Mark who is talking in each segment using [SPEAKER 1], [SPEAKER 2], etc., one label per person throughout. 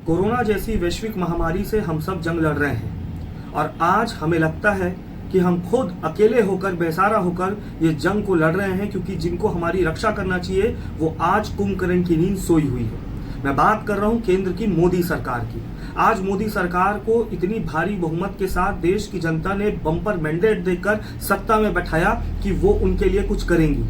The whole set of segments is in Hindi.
[SPEAKER 1] कोरोना जैसी वैश्विक महामारी से हम सब जंग लड़ रहे हैं और आज हमें लगता है कि हम खुद अकेले होकर बेसहारा होकर ये जंग को लड़ रहे हैं, क्योंकि जिनको हमारी रक्षा करना चाहिए वो आज कुंभकर्ण की नींद सोई हुई है। मैं बात कर रहा हूं केंद्र की मोदी सरकार की। आज मोदी सरकार को इतनी भारी बहुमत के साथ देश की जनता ने बम्पर मैंडेट देकर सत्ता में बैठाया कि वो उनके लिए कुछ करेंगी,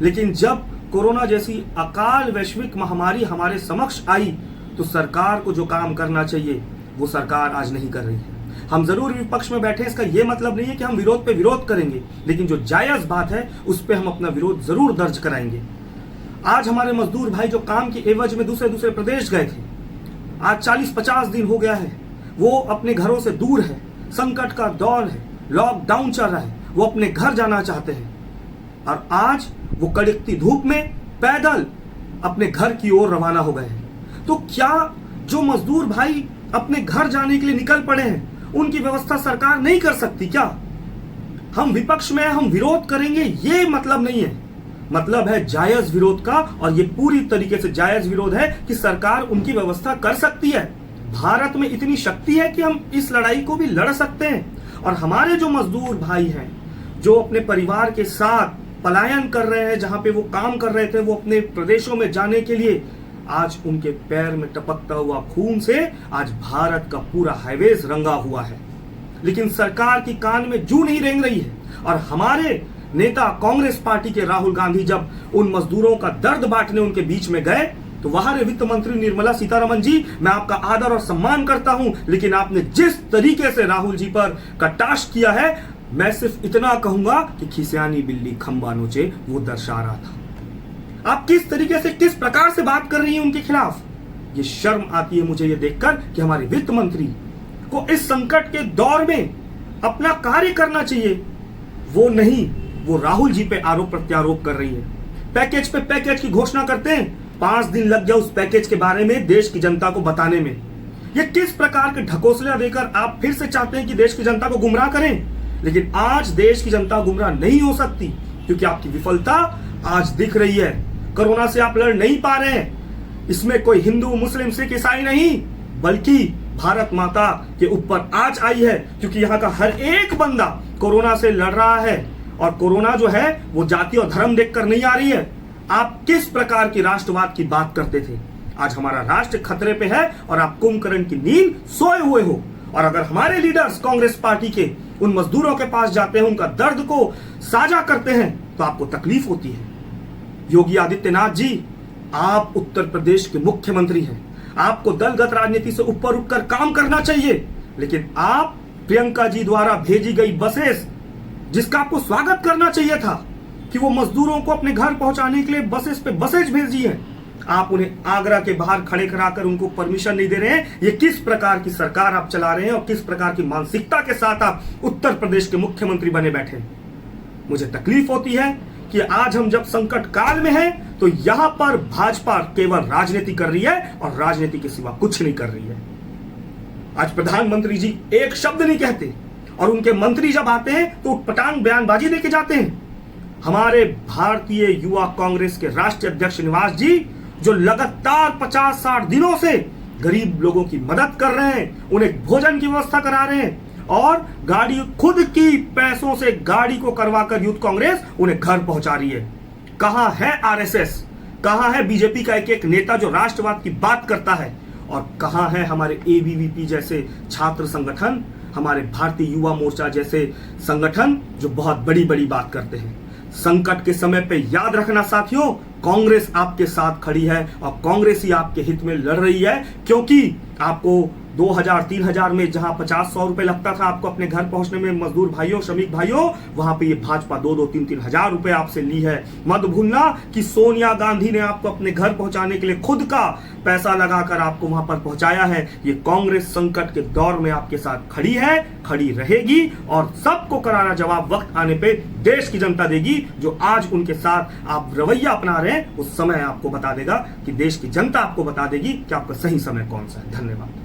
[SPEAKER 1] लेकिन जब कोरोना जैसी अकाल वैश्विक महामारी हमारे समक्ष आई तो सरकार को जो काम करना चाहिए वो सरकार आज नहीं कर रही है। हम जरूर विपक्ष में बैठे, इसका ये मतलब नहीं है कि हम विरोध पे विरोध करेंगे, लेकिन जो जायज बात है उस पे हम अपना विरोध जरूर दर्ज कराएंगे। आज हमारे मजदूर भाई जो काम की एवज में दूसरे प्रदेश गए थे, आज 40-50 दिन हो गया है, वो अपने घरों से दूर है, संकट का दौर है, लॉकडाउन चल रहा है, वो अपने घर जाना चाहते हैं और आज वो कड़कती धूप में पैदल अपने घर की ओर रवाना हो गए हैं। तो क्या जो मजदूर भाई अपने घर जाने के लिए निकल पड़े हैं उनकी व्यवस्था सरकार नहीं कर सकती क्या? हम विपक्ष में हम विरोध करेंगे ये मतलब नहीं है, मतलब है जायज विरोध का, और ये पूरी तरीके से जायज विरोध है कि सरकार उनकी व्यवस्था कर सकती है। भारत में इतनी शक्ति है कि हम इस लड़ाई को भी लड़ सकते हैं। और हमारे जो मजदूर भाई हैं जो अपने परिवार के साथ पलायन कर रहे हैं, जहां पे वो काम कर रहे थे, वो अपने प्रदेशों में जाने के लिए, आज उनके पैर में टपकता हुआ खून से आज भारत का पूरा हाईवेज रंगा हुआ है, लेकिन सरकार की कान में जूं नहीं रेंग रही है। और हमारे नेता कांग्रेस पार्टी के राहुल गांधी जब उन मजदूरों का दर्द बांटने उनके बीच में गए तो वहां वित्त मंत्री निर्मला सीतारमण जी, मैं आपका आदर और सम्मान करता हूं, लेकिन आपने जिस तरीके से राहुल जी पर कटाक्ष किया है, मैं सिर्फ इतना कहूंगा कि खिसियानी बिल्ली खंबा नोचे वो दर्शा रहा था। आप किस तरीके से किस प्रकार से बात कर रही हैं उनके खिलाफ, ये शर्म आती है मुझे ये देखकर कि हमारे वित्त मंत्री को इस संकट के दौर में अपना कार्य करना चाहिए, वो नहीं, वो राहुल जी पे आरोप प्रत्यारोप कर रही है। पैकेज पे पैकेज की घोषणा करते हैं, 5 दिन लग गया उस पैकेज के बारे में देश की जनता को बताने में। ये किस प्रकार के ढकोसला देकर आप फिर से चाहते हैं कि देश की जनता को गुमराह करें? लेकिन आज देश की जनता गुमराह नहीं हो सकती, क्योंकि आपकी विफलता आज दिख रही है। कोरोना से आप लड़ नहीं पा रहे हैं, इसमें कोई हिंदू मुस्लिम सिख ईसाई नहीं, बल्कि भारत माता के ऊपर आज आई है, क्योंकि यहाँ का हर एक बंदा कोरोना से लड़ रहा है। और कोरोना जो है वो जाति और धर्म देखकर नहीं आ रही है। आप किस प्रकार की राष्ट्रवाद की बात करते थे, आज हमारा राष्ट्र खतरे पे है और आप कुंभकर्ण की नींद सोए हुए हो। और अगर हमारे लीडर्स कांग्रेस पार्टी के उन मजदूरों के पास जाते हैं, उनका दर्द को साझा करते हैं, तो आपको तकलीफ होती है। योगी आदित्यनाथ जी, आप उत्तर प्रदेश के मुख्यमंत्री हैं, आपको दलगत राजनीति से ऊपर उठकर काम करना चाहिए, लेकिन आप प्रियंका जी द्वारा भेजी गई बसेस, जिसका आपको स्वागत करना चाहिए था कि वो मजदूरों को अपने घर पहुंचाने के लिए बसेस पे बसेज भेजी है, आप उन्हें आगरा के बाहर खड़े कराकर उनको परमिशन नहीं दे रहे हैं। ये किस प्रकार की सरकार आप चला रहे हैं और किस प्रकार की मानसिकता के साथ आप उत्तर प्रदेश के मुख्यमंत्री बने बैठे हैं? मुझे तकलीफ होती है कि आज हम जब संकट काल में हैं तो यहां पर भाजपा केवल राजनीति कर रही है और राजनीति के सिवा कुछ नहीं कर रही है। आज प्रधानमंत्री जी एक शब्द नहीं कहते और उनके मंत्री जब आते हैं तो उटपटांग बयानबाजी देके जाते हैं। हमारे भारतीय युवा कांग्रेस के राष्ट्रीय अध्यक्ष निवास जी, जो लगातार 50-60 दिनों से गरीब लोगों की मदद कर रहे हैं, उन्हें भोजन की व्यवस्था करा रहे हैं और गाड़ी खुद की पैसों से गाड़ी को करवाकर यूथ कांग्रेस उन्हें घर पहुंचा रही है। कहां है आरएसएस, कहां है बीजेपी का एक एक नेता जो राष्ट्रवाद की बात करता है, और कहां है हमारे एबीवीपी जैसे छात्र संगठन, हमारे भारतीय युवा मोर्चा जैसे संगठन जो बहुत बड़ी बड़ी बात करते हैं। संकट के समय पे याद रखना साथियों, कांग्रेस आपके साथ खड़ी है और कांग्रेस ही आपके हित में लड़ रही है, क्योंकि आपको 2000-3000 में जहां 50-100 रुपए लगता था आपको अपने घर पहुंचने में मजदूर भाइयों, श्रमिक भाइयों, वहां पे ये भाजपा 2-3 हजार रुपए आपसे ली है। मत भूलना कि सोनिया गांधी ने आपको अपने घर पहुंचाने के लिए खुद का पैसा लगाकर आपको वहां पर पहुंचाया है। ये कांग्रेस संकट के दौर में आपके साथ खड़ी है, खड़ी रहेगी और सबको करारा जवाब वक्त आने पे देश की जनता देगी। जो आज उनके साथ आप रवैया अपना रहे हैं, उस समय आपको बता देगा कि देश की जनता आपको बता देगी कि आपका सही समय कौन सा है। धन्यवाद।